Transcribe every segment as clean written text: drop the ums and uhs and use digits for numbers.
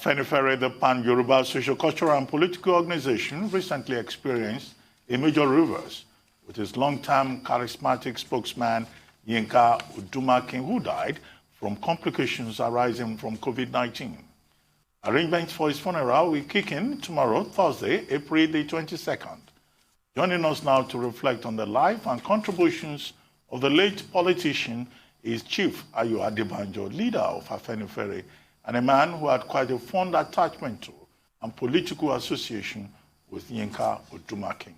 Afenifere, the Pan-Yoruba socio-cultural and political organization, recently experienced a major reverse with its long-time charismatic spokesman, Yinka Udumakin, who died from complications arising from COVID-19. Arrangements for his funeral will kick in tomorrow, Thursday, April the 22nd. Joining us now to reflect on the life and contributions of the late politician is Chief Ayo Adebanjo, leader of Afenifere, and a man who had quite a fond attachment to and political association with Yinka Udumakin.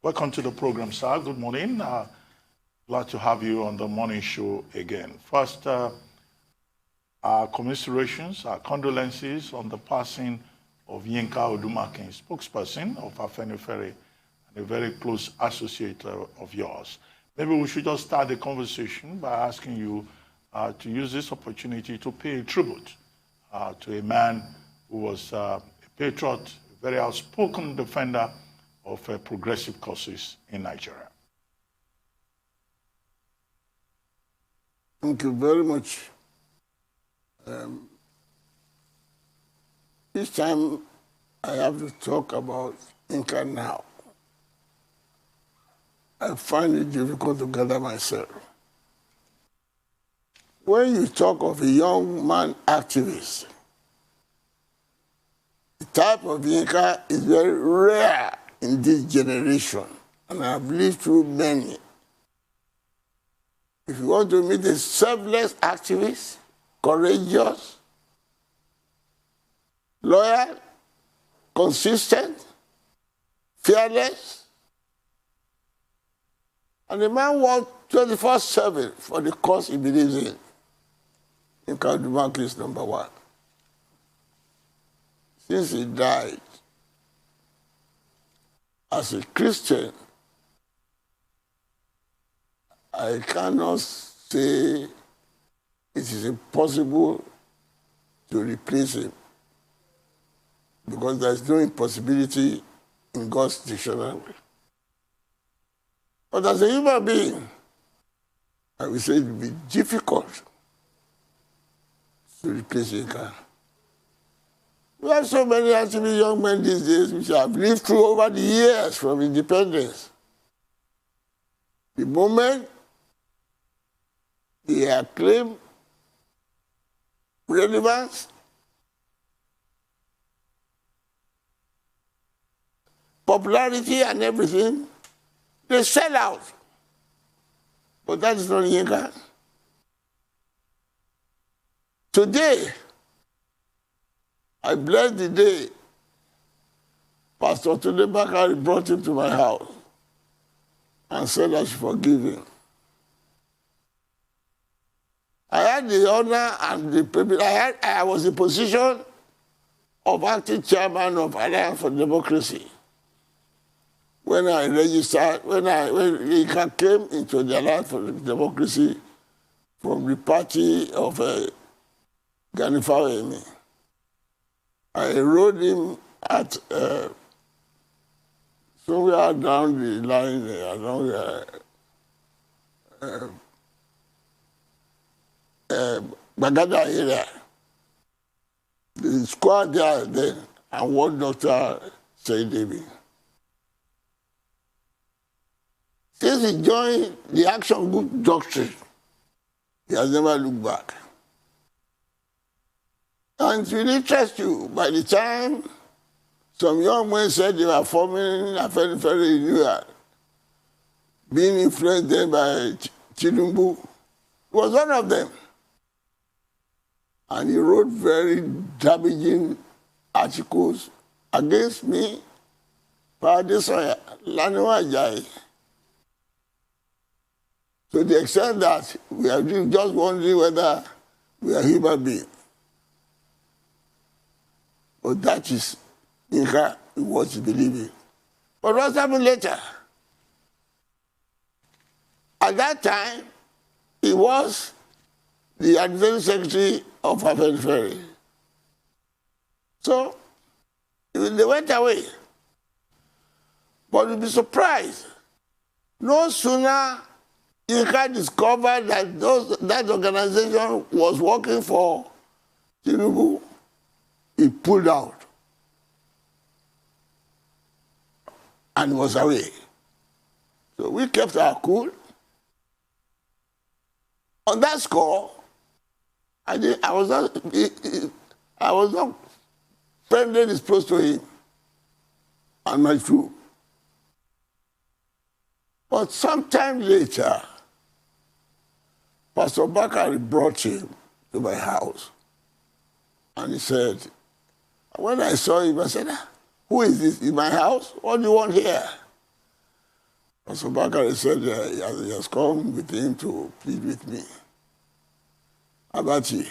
Welcome to the program, sir. Good morning. Glad to have you on the morning show again. First, our commiserations, our condolences on the passing of Yinka Udumakin, spokesperson of Afenifere and a very close associate of yours. Maybe we should just start the conversation by asking you to use this opportunity to pay tribute to a man who was a patriot, a very outspoken defender of progressive causes in Nigeria. Thank you very much. Each time I have to talk about Yinka now, I find it difficult to gather myself. When you talk of a young man activist, the type of Yinka is very rare in this generation, and I've lived through many. If you want to meet a selfless activist, courageous, loyal, consistent, fearless, and the man works 24/7 for the cause he believes in. Yinka Udumakin is number one. Since he died, as a Christian, I cannot say it is impossible to replace him, because there is no impossibility in God's dictionary. But as a human being, I would say it would be difficult to replace Yinka. We have so many active young men these days which have lived through over the years from independence. The moment they acclaim relevance, popularity and everything, they sell out. But that is not Yinka. Today, I bless the day Pastor Tunde Bakari brought him to my house and said I should forgive him. I had the honor and the privilege. I was in position of acting chairman of Alliance for Democracy when I registered, when Yinka came into the Alliance for Democracy from the party of Gani Fawemi. I enrolled him at somewhere down the line, along Bagada area. The squad there then, and one Dr. Said David. Since he joined the Action Group doctrine, he has never looked back. And it will interest you, by the time some young men said they were forming Afenifere in New York, being influenced then by Tinubu, he was one of them. And he wrote very damaging articles against me, Paradesoya, Laniwa Ajayi. To the extent that we are just wondering whether we are human beings. But that is Yinka, what he believes in. But what happened later? At that time, he was the Advisory Secretary of Afenifere. So, they went away. But you'll be surprised. No sooner Yinka discovered that that organization was working for Tinubu, he pulled out and was away. So we kept our cool. On that score, I was not friendly disposed to him and my troop. But sometime later, Pastor Bakari brought him to my house. And he said, when I saw him, I said, who is this in my house? What do you want here? Pastor Bakari said, he has come with him to plead with me. Abati,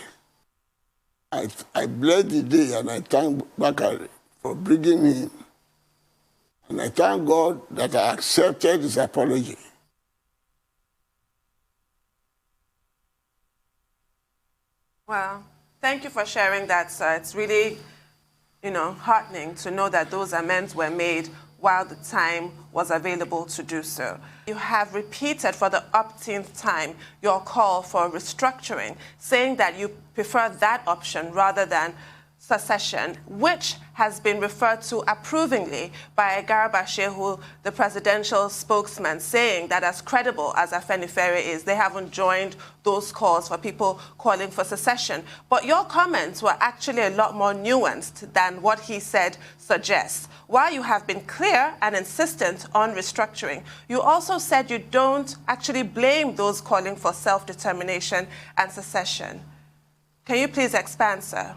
I bless the day and I thank Bakari for bringing him. And I thank God that I accepted his apology. Well, thank you for sharing that, sir. It's really, heartening to know that those amends were made while the time was available to do so. You have repeated for the umpteenth time your call for restructuring, saying that you prefer that option rather than secession, which has been referred to approvingly by Garba Shehu, the presidential spokesman, saying that as credible as Afenifere is, they haven't joined those calls for people calling for secession. But your comments were actually a lot more nuanced than what he said suggests. While you have been clear and insistent on restructuring, you also said you don't actually blame those calling for self-determination and secession. Can you please expand, sir?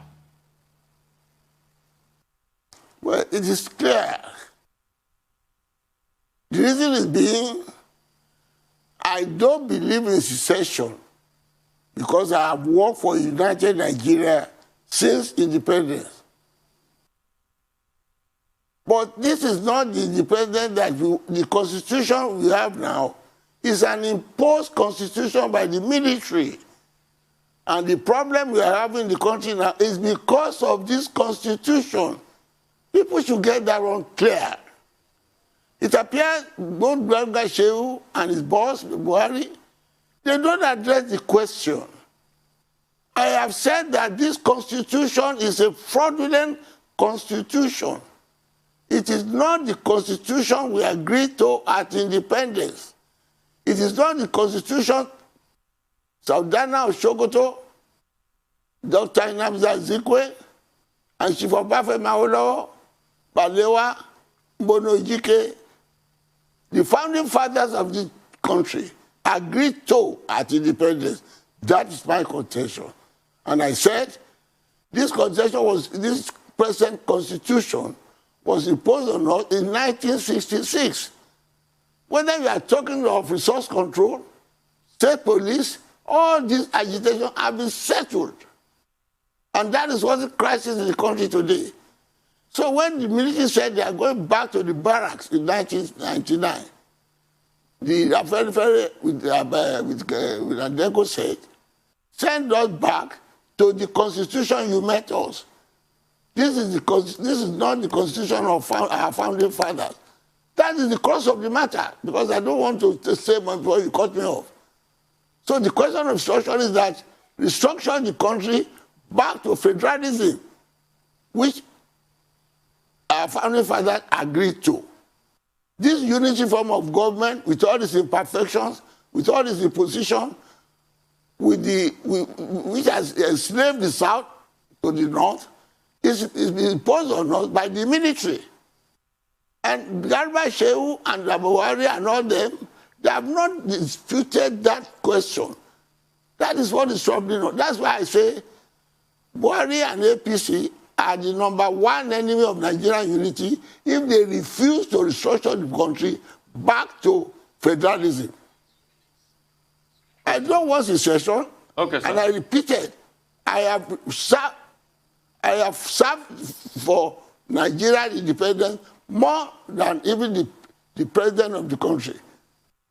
Well, it is clear. The reason is being, I don't believe in secession because I have worked for United Nigeria since independence. But this is not the independence that the constitution we have now is an imposed constitution by the military. And the problem we are having in the country now is because of this constitution. People should get that one clear. It appears both Garba Shehu and his boss, Buhari, they don't address the question. I have said that this constitution is a fraudulent constitution. It is not the constitution we agreed to at independence. It is not the constitution Saudana Oshogoto, Dr. Nnamdi Azikiwe, and Chief Obafe Mawolowo, Balewa, Mbono Ejike, the founding fathers of this country agreed to at independence. That is my contention. And I said, this present constitution was imposed on us in 1966. Whether we are talking of resource control, state police, all these agitations have been settled. And that is what the crisis in the country today. So when the military said they are going back to the barracks in 1999, the Afenifere with Adebanjo said, send us back to the constitution you met us. This is not the constitution of our founding fathers. That is the crux of the matter, because I don't want to say more before you cut me off. So the question of restructuring is that restructure the country back to federalism, which our founding fathers agreed to. This unity form of government, with all its imperfections, with all its imposition, which has enslaved the South to the North, is imposed on us by the military. And Garba Shehu and Buhari and all them, they have not disputed that question. That is what is troubling us. That's why I say Buhari and APC are the #1 enemy of Nigerian unity if they refuse to restructure the country back to federalism. I don't want secession. Okay, sir. And I repeated, I have served for Nigerian independence more than even the president of the country.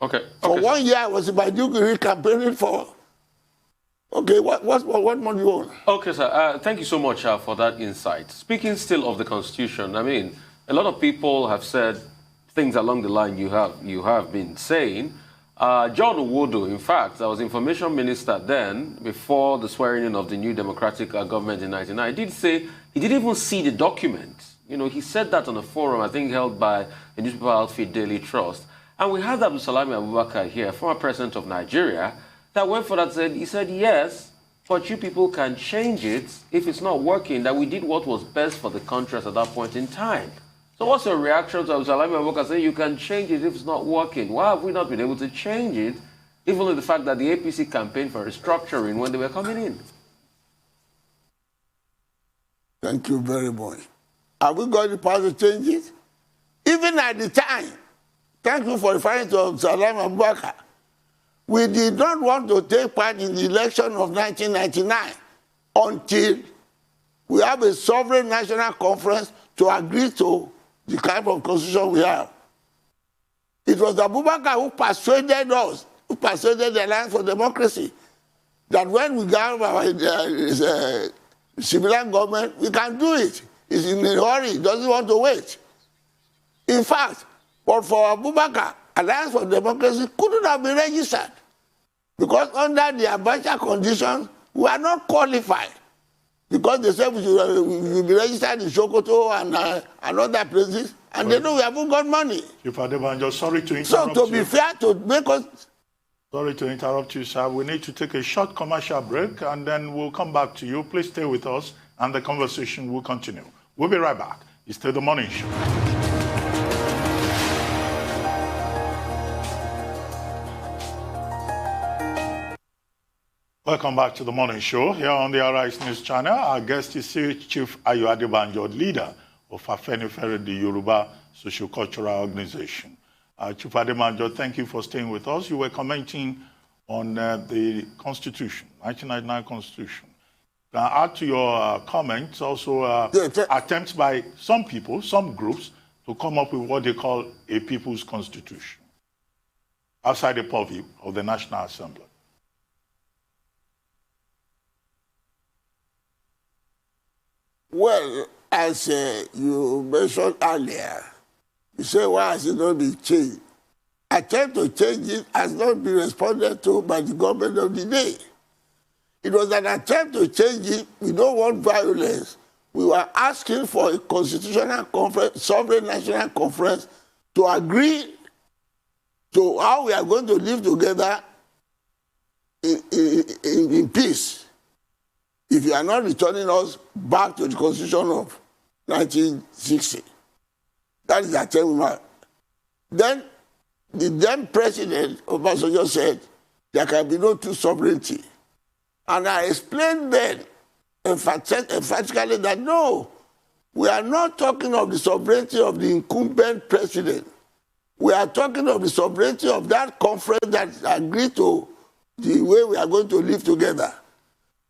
Okay. For 1 year, I was in Maiduguri campaigning for. Okay, what more do you want? Okay, sir. Thank you so much for that insight. Speaking still of the Constitution, I mean, a lot of people have said things along the line you have been saying. John Owodo, in fact, I was information minister then, before the swearing in of the new democratic government in 1999, did say he didn't even see the document. You know, he said that on a forum, I think, held by the newspaper outfit Daily Trust. And we had Abdulsalami Abubakar here, former president of Nigeria, that went for that, he said, yes, but you people can change it if it's not working, that we did what was best for the country at that point in time. So what's your reaction to Abdulsalami Abubakar saying you can change it if it's not working? Why have we not been able to change it, even with the fact that the APC campaigned for restructuring when they were coming in? Thank you very much. Have we got the power to change it? Even at the time, thank you for referring to Abdulsalami Abubakar, we did not want to take part in the election of 1999 until we have a sovereign national conference to agree to the kind of constitution we have. It was Abubakar who persuaded us, who persuaded the Alliance for Democracy, that when we got our civilian government, we can do it. He's in a hurry, doesn't want to wait. In fact, but for Abubakar, Alliance for Democracy couldn't have been registered because under the Abacha conditions, we are not qualified. Because they said we should be registered in Sokoto and other places, and they know we haven't got money. Chief Adebanjo, sorry to interrupt So to be fair, to make us... Sorry to interrupt you, sir. We need to take a short commercial break, and then we'll come back to you. Please stay with us, and the conversation will continue. We'll be right back. It's still The Morning Show. Welcome back to The Morning Show here on the Arise News Channel. Our guest is Chief Ayo Adebanjo, leader of Afenifere, the Yoruba Socio-Cultural Organization. Chief Adebanjo, thank you for staying with us. You were commenting on the Constitution, 1999 Constitution. Can I add to your comments also attempts by some people, some groups, to come up with what they call a people's constitution outside the purview of the National Assembly? Well, as you mentioned earlier, you say, why has it not been changed? Attempt to change it has not been responded to by the government of the day. It was an attempt to change it. We don't want violence. We were asking for a constitutional conference, sovereign national conference, to agree to how we are going to live together in peace. If you are not returning us back to the Constitution of 1960. That is the attempt. Then the then President Obasanjo said there can be no two sovereignty. And I explained then emphatically that no, we are not talking of the sovereignty of the incumbent president. We are talking of the sovereignty of that conference that agreed to the way we are going to live together.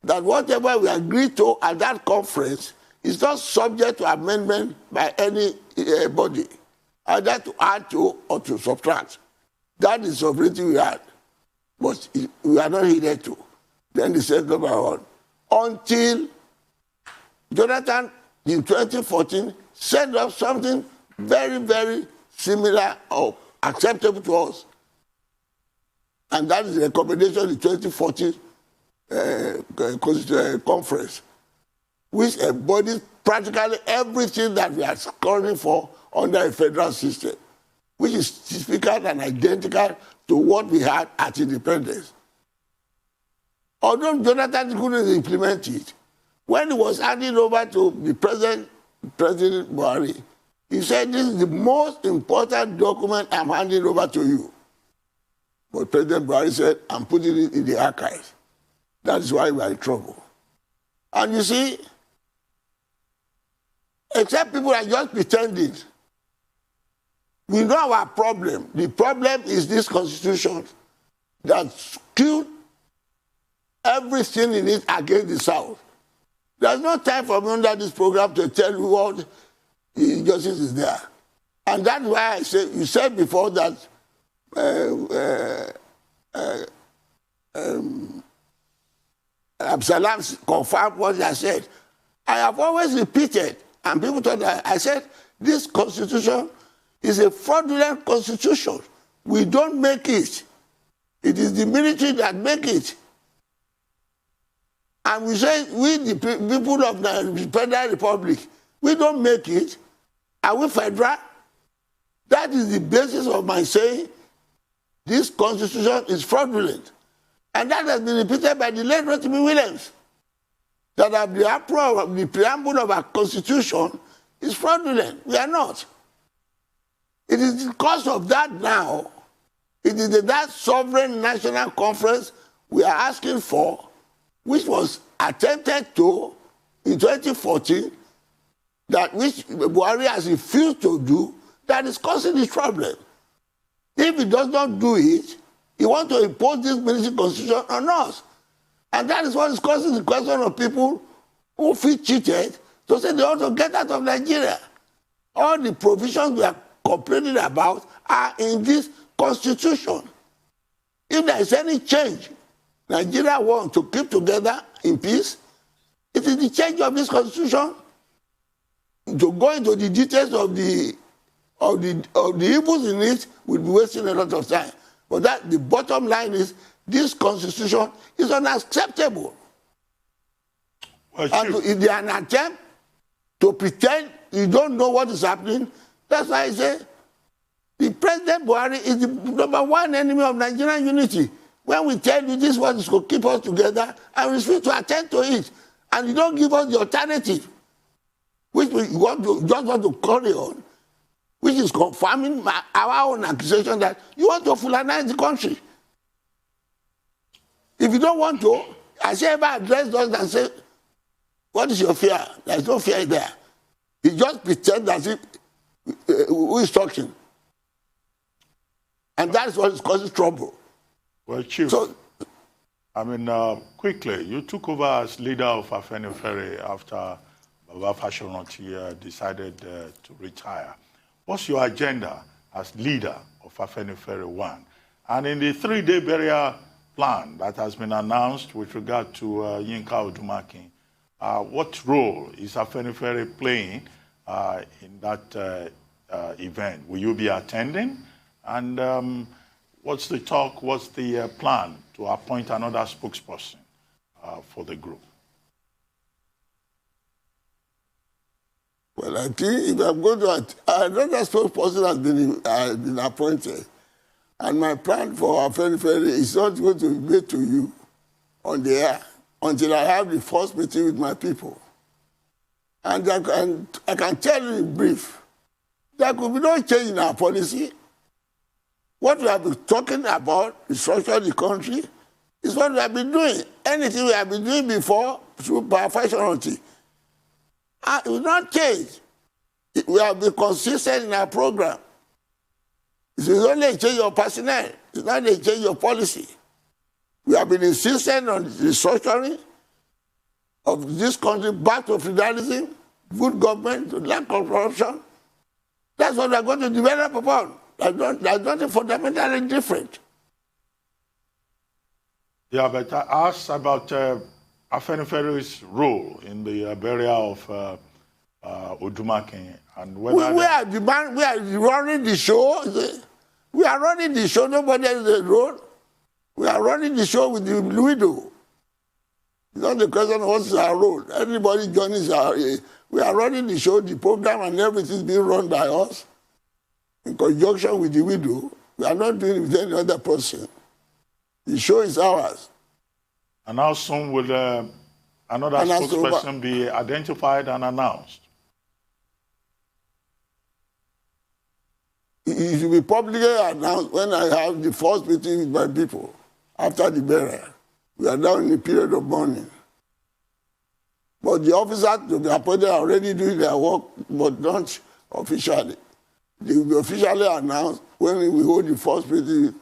That whatever we agree to at that conference is not subject to amendment by any body, either to add to or to subtract. That is sovereignty we had, but we are not heeded to. Then they said, number one, until Jonathan in 2014 set up something very, very similar or acceptable to us. And that is the recommendation in 2014 conference, which embodies practically everything that we are calling for under a federal system, which is typical and identical to what we had at independence. Although Jonathan couldn't implement it, when he was handing over to the President Buhari, he said, this is the most important document I'm handing over to you. But President Buhari said, I'm putting it in the archives. That is why we are in trouble. And you see, except people are just pretending. We know our problem. The problem is this constitution that skewed everything in it against the South. There's no time for me under this program to tell you what injustice is there. And that's why I say, you said before that Absalom confirmed what I said. I have always repeated, and people thought that I said, this constitution is a fraudulent constitution. We don't make it. It is the military that make it. And we say, we the people of the Federal Republic, we don't make it. Are we federal? That is the basis of my saying this constitution is fraudulent. And that has been repeated by the late Rotimi Williams. That the preamble of our constitution is fraudulent. We are not. It is because of that now, it is that sovereign national conference we are asking for, which was attempted to in 2014, that which Buhari has refused to do, that is causing this problem. If he does not do it, he wants to impose this military constitution on us. And that is what is causing the question of people who feel cheated to say they want to get out of Nigeria. All the provisions we are complaining about are in this constitution. If there is any change Nigeria wants to keep together in peace, it is the change of this constitution. To go into the details of the evils in it will be wasting a lot of time. But that the bottom line is this constitution is unacceptable. Well, and if they are an attempt to pretend you don't know what is happening, that's why I say the President Buhari is the #1 enemy of Nigerian unity. When we tell you this one is going to keep us together, and we refuse to attend to it, and you don't give us the alternative, which we just want to carry on, which is confirming our own accusation that you want to Fulanize the country. If you don't want to, I say ever address us and say, what is your fear? There's no fear there. He just pretend as if who is talking. And that's what is causing trouble. Well, Chief, so, I mean, quickly, you took over as leader of Afenifere after Baba Fashoranti decided to retire. What's your agenda as leader of Afenifere 1? And in the 3-day burial plan that has been announced with regard to Yinka Odumakin, what role is Afenifere playing in that event? Will you be attending? And what's the talk, what's the plan to appoint another spokesperson for the group? Well, I think if I'm going to, another spokesperson has been appointed. And my plan for Afenifere is not going to be made to you on the air until I have the first meeting with my people. And I can tell you in brief, there could be no change in our policy. What we have been talking about, restructuring the country, is what we have been doing. Anything we have been doing before, through Fashoranti, it will not change. We have been consistent in our program. It is only a change of personnel. It's not a change of policy. We have been insistent on the restructuring of this country back to federalism, good government, to lack of corruption. That's what we are going to develop upon. There's nothing fundamentally different. Yeah, but I asked about Afenifere's role in the burial of Odumakin and whether we are running the show. We are running the show. Nobody has the role. We are running the show with the widow. It's not the question of what's our role. Everybody joins our. We are running the show, the program, and everything is being run by us in conjunction with the widow. We are not doing it with any other person. The show is ours. And how soon will another spokesperson be identified and announced? It should be publicly announced when I have the first meeting with my people after the burial. We are now in a period of mourning. But the officers to be appointed are already doing their work, but not officially. They will be officially announced when we hold the first meeting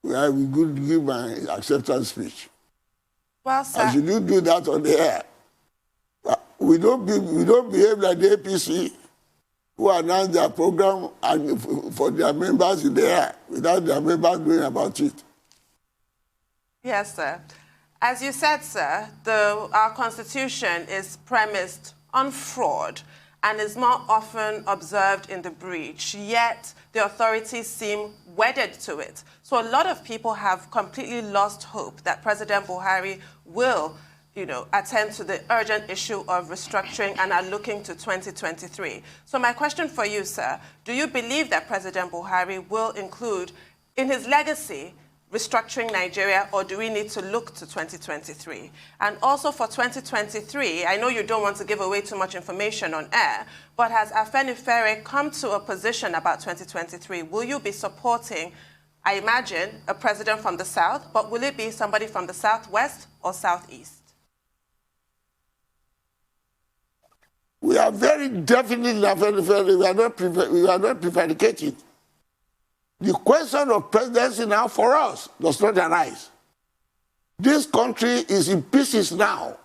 where we could give my acceptance speech. Well, sir. And should you do that on the air? We don't behave like the APC, who announce their program and for their members in the air without their members knowing about it. Yes, sir. As you said, sir, our Constitution is premised on fraud and is more often observed in the breach. Yet, the authorities seem wedded to it. So a lot of people have completely lost hope that President Buhari will, attend to the urgent issue of restructuring and are looking to 2023. So my question for you, sir, do you believe that President Buhari will include in his legacy restructuring Nigeria, or do we need to look to 2023? And also for 2023, I know you don't want to give away too much information on air, but has Afenifere come to a position about 2023? Will you be supporting, I imagine, a president from the South, but will it be somebody from the Southwest or Southeast? We are very definitely, we are not prevaricating. The question of presidency now for us does not arise. This country is in pieces now.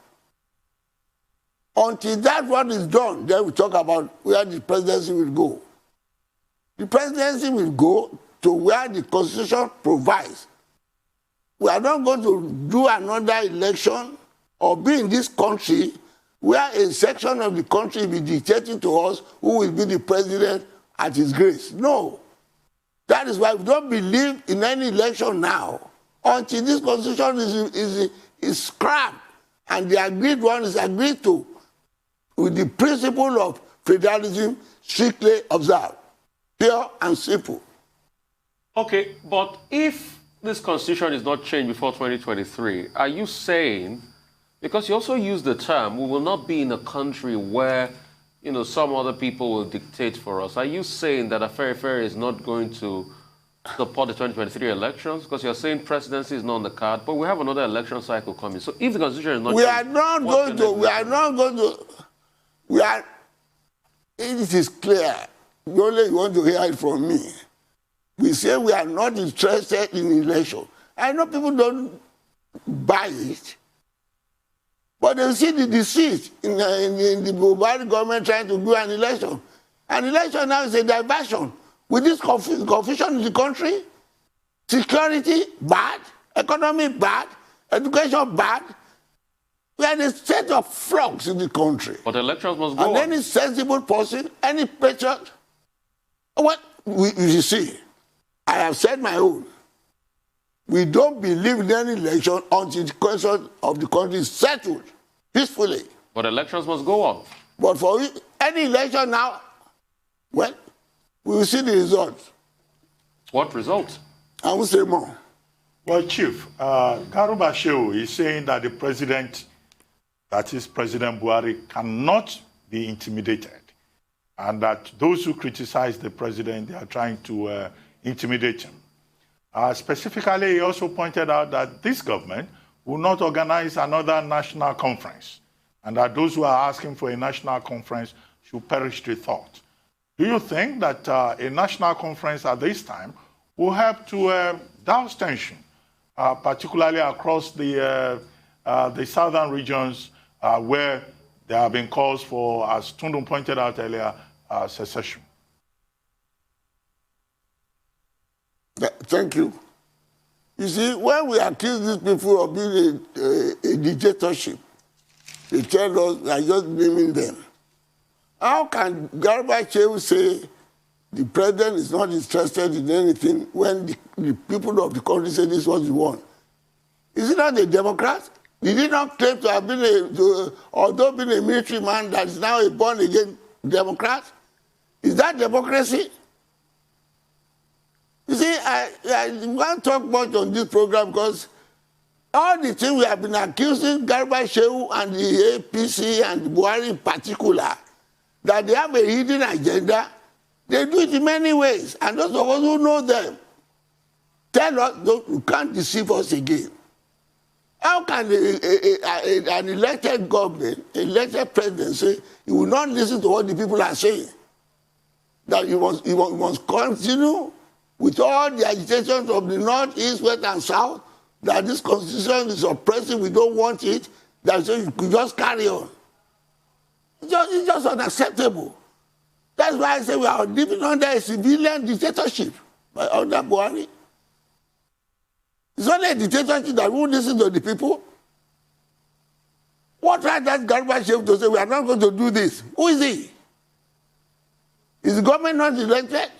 Until that one is done, then we talk about where the presidency will go. The presidency will go to where the Constitution provides. We are not going to do another election or be in this country where a section of the country will be dictating to us who will be the president at his grace. No. That is why we don't believe in any election now until this constitution is scrapped and the agreed one is agreed to with the principle of federalism strictly observed. Pure and simple. Okay, but if this constitution is not changed before 2023, are you saying, because you also use the term, we will not be in a country where, some other people will dictate for us. Are you saying that Afenifere is not going to support the 2023 elections? Because you're saying presidency is not on the card, but we have another election cycle coming. So if the constitution is not it is clear. You only want to hear it from me. We say we are not interested in election. I know people don't buy it. But they see the deceit in the Buhari government trying to do an election. An election now is a diversion. With this confusion in the country, security bad, economy bad, education bad, we are in a state of flux in the country. But elections must go and on. Any sensible person, any patriot, you see, I have said my own. We don't believe in any election until the question of the country is settled peacefully. But elections must go on. But for any election now, well, we will see the results. What results? I will say more. Well, Chief, Garuba Shehu is saying that the president, that is President Buhari, cannot be intimidated, and that those who criticize the president, they are trying to intimidate him. Specifically, he also pointed out that this government will not organize another national conference, and that those who are asking for a national conference should perish the thought. Do you think that a national conference at this time will help to douse tension, particularly across the southern regions where there have been calls for, as Tundum pointed out earlier, secession? Thank you. You see, when we accuse these people of being a dictatorship, they tell us we are just blaming them. How can Garuba Shehu say the president is not interested in anything when the people of the country say this is what we want? Is he not a Democrat? Did he not claim to have been although being a military man, that is now a born-again Democrat? Is that democracy? You see, I won't talk much on this program because all the things we have been accusing Garuba Shehu and the APC and Buhari in particular, that they have a hidden agenda, they do it in many ways. And those of us who know them tell us, you can't deceive us again. How can an elected government, elected president say he will not listen to what the people are saying? That you must continue with all the agitations of the North, East, West, and South, that this constitution is oppressive, we don't want it, that so you could just carry on. It's just unacceptable. That's why I say we are living under a civilian dictatorship under Buhari. It's only a dictatorship that won't listen to the people. What right does Garuba Shehu to say we are not going to do this? Who is he? Is the government not elected?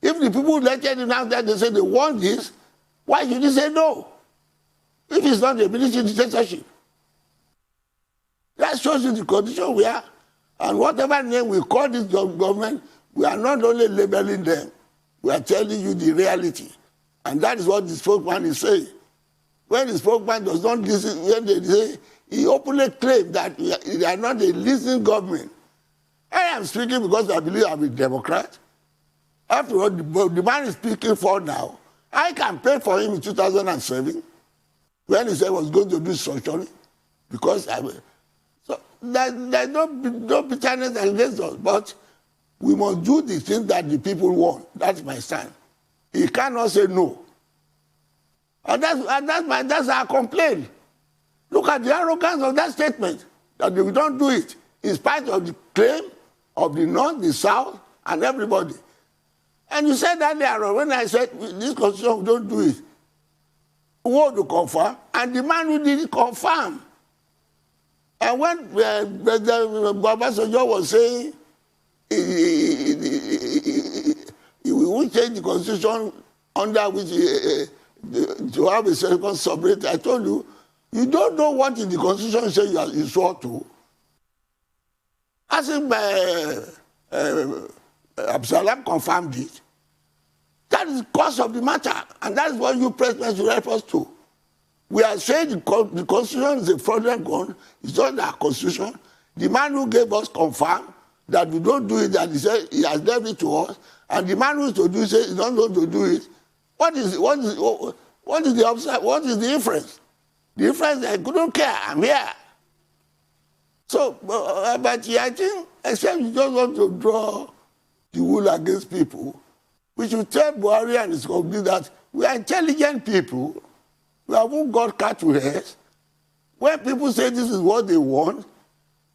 He If the people elected him out there, they say they want this, why should he say no? If it's not a military dictatorship. That shows you the condition we are. And whatever name we call this government, we are not only labeling them, we are telling you the reality. And that is what the spokesman is saying. When the spokesman does not listen, when they say, he openly claims that they are not a listening government. I am speaking because I believe I'm a Democrat. After all, the man is speaking for now. I campaigned for him in 2007 when he said he was going to do structuring because so there's no bitterness against us, but we must do the things that the people want. That's my stand. He cannot say no. And that's our complaint. Look at the arrogance of that statement, that we don't do it, in spite of the claim of the North, the South, and everybody. And you said that there, when I said, this constitution, we don't do it, we want to confirm, and the man who did it confirm. And when President Obasanjo was saying he won't change the constitution under which to have a second sovereignty, I told you, you don't know what in the constitution says you swore to. As if Absalom confirmed it. That is the cause of the matter, and that is what you presidents should help us to. We are saying the constitution is a fraudulent gun. It's not our constitution. The man who gave us confirmed that we don't do it, and he said he has left it to us, and the man who is to do it says he's not going to do it. What is the upside? What is the inference? The inference is I couldn't care. I'm here. So, but I think, except you just want to draw the wool against people, we should tell Buhari and his company that we are intelligent people. We haven't got cattle heads. When people say this is what they want,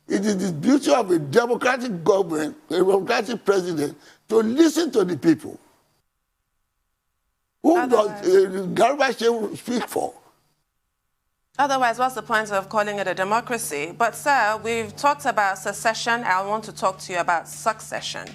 it is the duty of a democratic government, a democratic president, to listen to the people. Who does Garba speak for? Otherwise, what's the point of calling it a democracy? But, sir, we've talked about secession. I want to talk to you about succession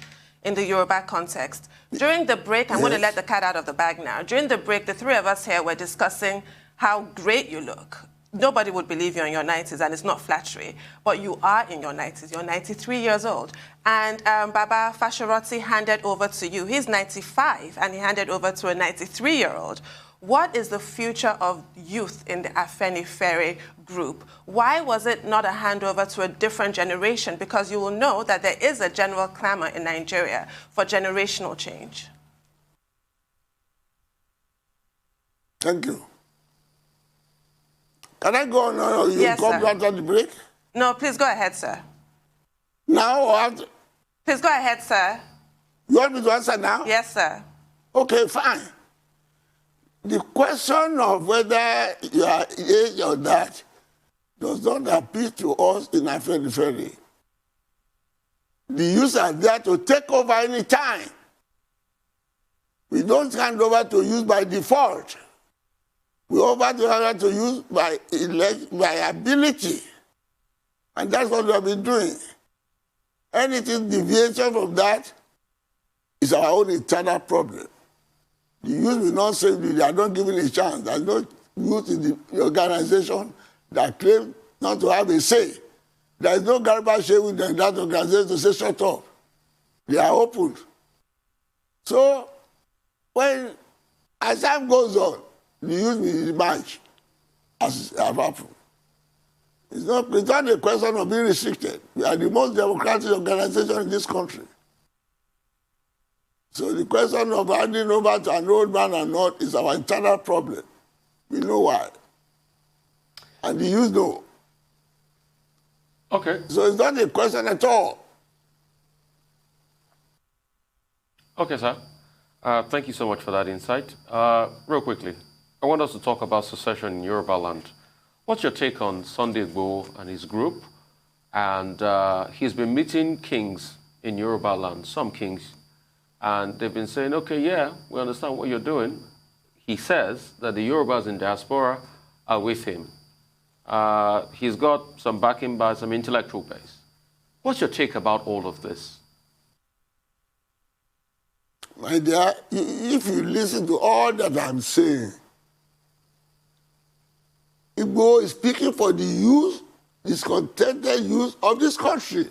in the Yoruba context. During the break, I'm going to let the cat out of the bag now. During the break, the three of us here were discussing how great you look. Nobody would believe you're in your 90s, and it's not flattery. But you are in your 90s. You're 93 years old. And Baba Fashoranti handed over to you. He's 95, and he handed over to a 93-year-old. What is the future of youth in the Afenifere group? Why was it not a handover to a different generation? Because you will know that there is a general clamor in Nigeria for generational change. Thank you. Can I go on now? You Yes, come sir. after the break? No, please go ahead, sir. Now or after? Please go ahead, sir. You want me to answer now? Yes, sir. Okay, fine. The question of whether you are age or that does not appeal to us in Afenifere. The youth are there to take over any time. We don't hand over to use by default. We over to use by ability. And that's what we have been doing. Anything deviation from that is our own internal problem. The youth will not say they are not given a chance. There is no youth in the organization that claim not to have a say. There is no Garba Shehu in that organization to say shut up. They are open. So, as time goes on, the youth will emerge as have happened. It's not a question of being restricted. We are the most democratic organization in this country. So the question of handing over to an old man or not is our internal problem. We know why. And the youth know. Okay. So it's not a question at all. Okay, sir. Thank you so much for that insight. Real quickly, I want us to talk about secession in Yoruba land. What's your take on Sunday Igboho and his group? And he's been meeting kings in Yoruba land, some kings, and they've been saying, okay, yeah, we understand what you're doing. He says that the Yorubas in diaspora are with him. He's got some backing by some intellectual base. What's your take about all of this? My dear, if you listen to all that I'm saying, Igbo is speaking for the youth, discontented youth of this country.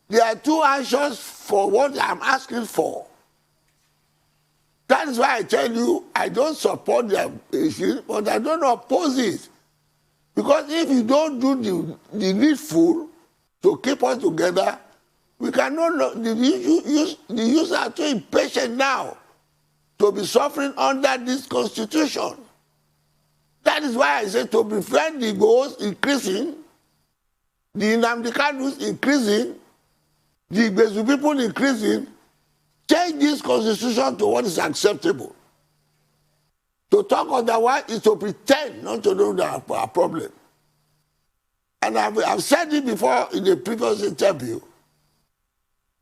They are too anxious for what I'm asking for. That is why I tell you, I don't support their issue, but I don't oppose it. Because if you don't do the needful to keep us together, we cannot, the youth are too impatient now to be suffering under this constitution. That is why I say to prevent the goals increasing, the Nnamdi Kanus increasing, the Igbezu people increasing, change this constitution to what is acceptable. To talk otherwise is to pretend not to know our problem. And I've said it before in the previous interview.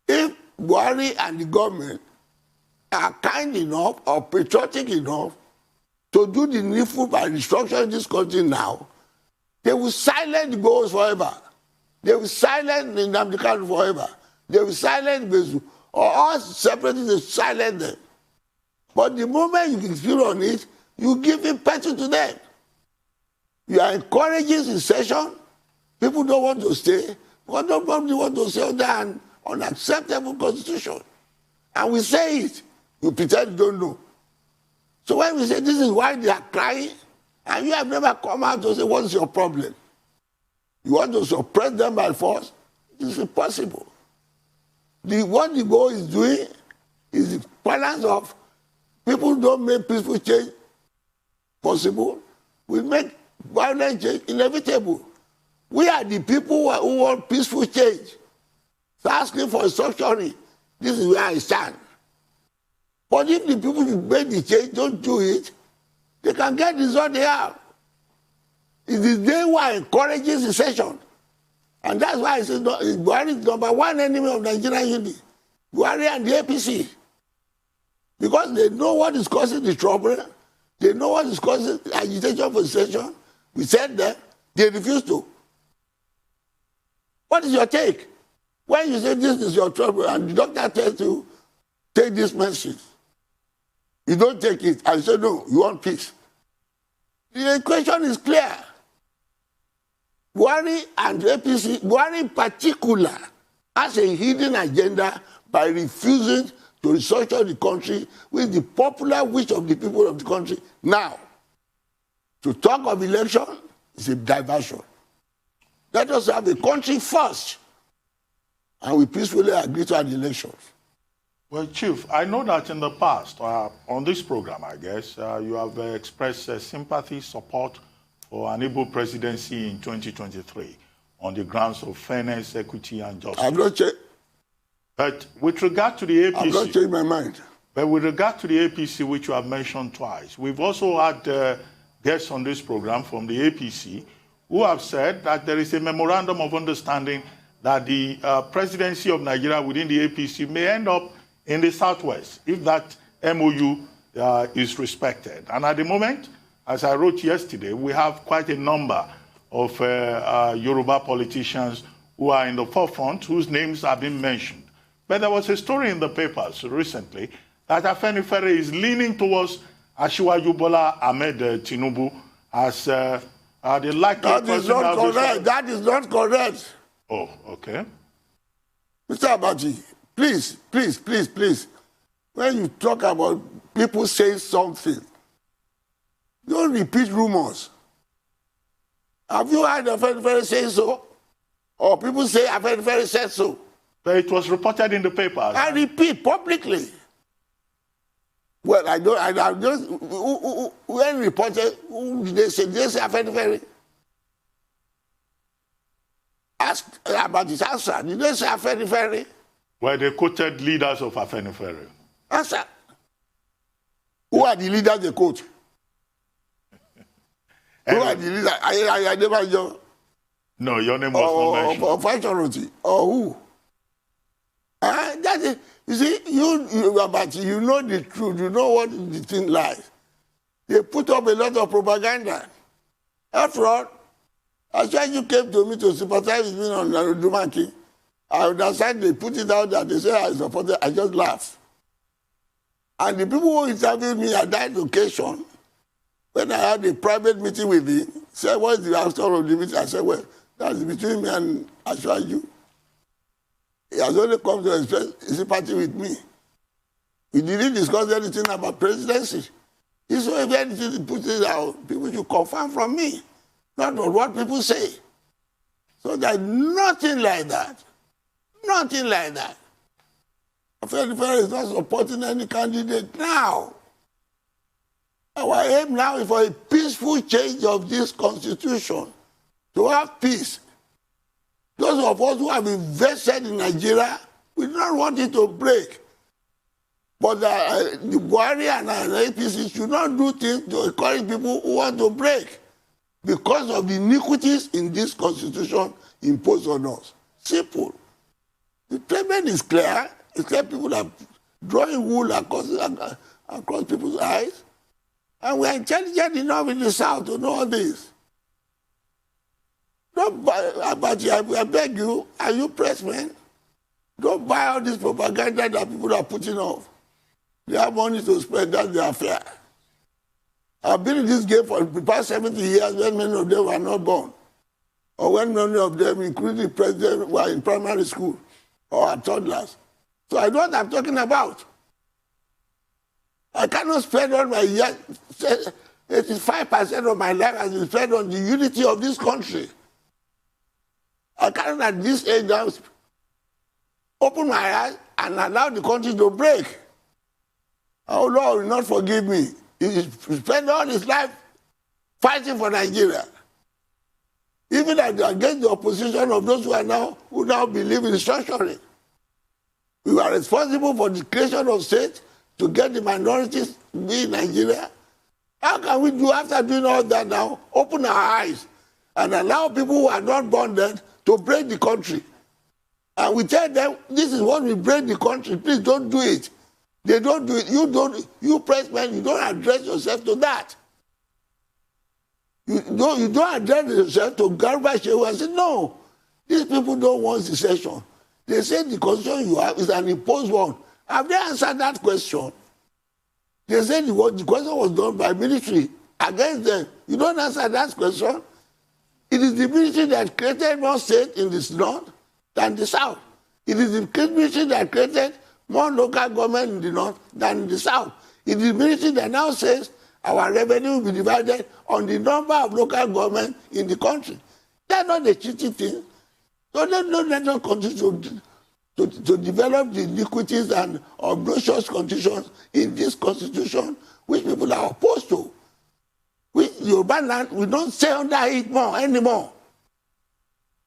If Buhari and the government are kind enough or patriotic enough to do the needful by restructuring this country now, they will silence the goals forever. They will silence the Nnamdi Kanu forever. They will silence Bezu. Or all separatists, they silence them. But the moment you dispute on it, you give impetus to them. You are encouraging secession. People don't want to stay. But nobody want to stay under an unacceptable constitution. And we say it. You pretend you don't know. So when we say this is why they are crying, and you have never come out to say, what is your problem? You want to suppress them by force? It is impossible. What the goal is doing is the balance of people don't make peaceful change possible. We make violent change inevitable. We are the people who want peaceful change. So asking for restructuring, this is where I stand. But if the people who make the change don't do it, they can get the result they have. It is they who are encouraging secession. And that's why I say Buhari is number one enemy of Nigerian unity. Buhari and the APC. Because they know what is causing the trouble. They know what is causing agitation for secession. We said that. They refuse to. What is your take? When you say this is your trouble and the doctor tells you, take this medicine, you don't take it. I say, no, you want peace. The equation is clear. Buhari and APC, Buhari in particular, has a hidden agenda by refusing to restructure the country with the popular wish of the people of the country. Now, to talk of election is a diversion. Let us have a country first, and we peacefully agree to have elections. Well, Chief, I know that in the past, on this program, I guess, you have expressed sympathy, support for an Igbo presidency in 2023 on the grounds of fairness, equity, and justice. I'm not changed. But with regard to the APC... I've not changed my mind. But with regard to the APC, which you have mentioned twice, we've also had guests on this program from the APC who have said that there is a memorandum of understanding that the presidency of Nigeria within the APC may end up in the Southwest if that MOU is respected. And at the moment, as I wrote yesterday, we have quite a number of Yoruba politicians who are in the forefront, whose names have been mentioned. But there was a story in the papers recently that Afenifere is leaning towards Asiwaju Bola Ahmed Tinubu as the likely That is not correct. That is not correct. Oh, okay. Mr. Abaji, please, when you talk about people saying something, don't repeat rumors. Have you heard Afenifere say so? Or people say Afenifere said so? But it was reported in the papers. I repeat publicly. Well, I just, when reported, who did they say? Did they say Afenifere? Ask about this answer. Did they say Afenifere? Well, they quoted leaders of Afenifere. Answer. Who are the leaders they quote? Who are the leaders? Adebanjo. No, your name was not mentioned. Or Fashion or who? That is, you see, you know the truth. You know what the thing lies. They put up a lot of propaganda. After all, as when you came to me to sympathize with me on Dumanki, I understand they put it out that they say I supported, I just laugh. And the people who interviewed me at that occasion, when I had a private meeting with him, said, what is the outcome of the meeting? I said, well, that's between me and Ashwaju. He has only come to express his sympathy with me. We didn't discuss anything about presidency. He said, if anything put it out, people should confirm from me, not what people say. So there's nothing like that. Nothing like that. Afenifere is not supporting any candidate now. Our aim now is for a peaceful change of this constitution, to have peace. Those of us who have invested in Nigeria, we do not want it to break. But the Buhari and APC should not do things to encourage people who want to break because of the iniquities in this constitution imposed on us. Simple. The payment is clear. It's clear people are drawing wool across people's eyes. And we are intelligent enough in the South to know all this. Don't buy, I beg you, are you pressmen? Don't buy all this propaganda that people are putting off. They have money to spend, that's their affair. I've been in this game for the past 70 years when many of them were not born. Or when many of them, including the president, were in primary school or at toddlers. So I know what I'm talking about. I cannot spend all my years, 85% of my life has been spent on the unity of this country. I cannot at this age now open my eyes and allow the country to break. Our Lord will not forgive me. He spent all his life fighting for Nigeria. Even against the opposition of those who now believe in restructuring. We were responsible for the creation of states to get the minorities to be in Nigeria. How can we do, after doing all that now, open our eyes and allow people who are not born then to break the country? And we tell them, this is what will break the country. Please don't do it. They don't do it. You pressmen, you don't address yourself to that. You don't address yourself to Garba Shehu and say, no, these people don't want secession. They say the constitution you have is an imposed one. Have they answered that question? They said the question was done by military against them. You don't answer that question. It is the military that created more states in the north than the south. It is the military that created more local government in the north than in the south. It is the military that now says our revenue will be divided on the number of local government in the country. That's not a cheating thing. So let us continue to develop the iniquities and obnoxious conditions in this constitution which people are opposed to. Yoruba land, we don't stay under it anymore.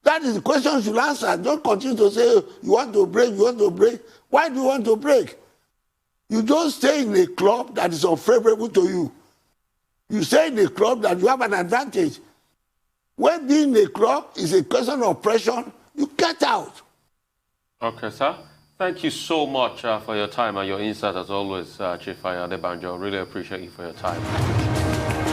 That is the question you should answer. Don't continue to say, you want to break, you want to break. Why do you want to break? You don't stay in a club that is unfavorable to you. You stay in a club that you have an advantage. When being in a club is a question of pressure, you get out. Okay, sir. Thank you so much for your time and your insight as always, Chief Ayo Adebanjo. Really appreciate you for your time.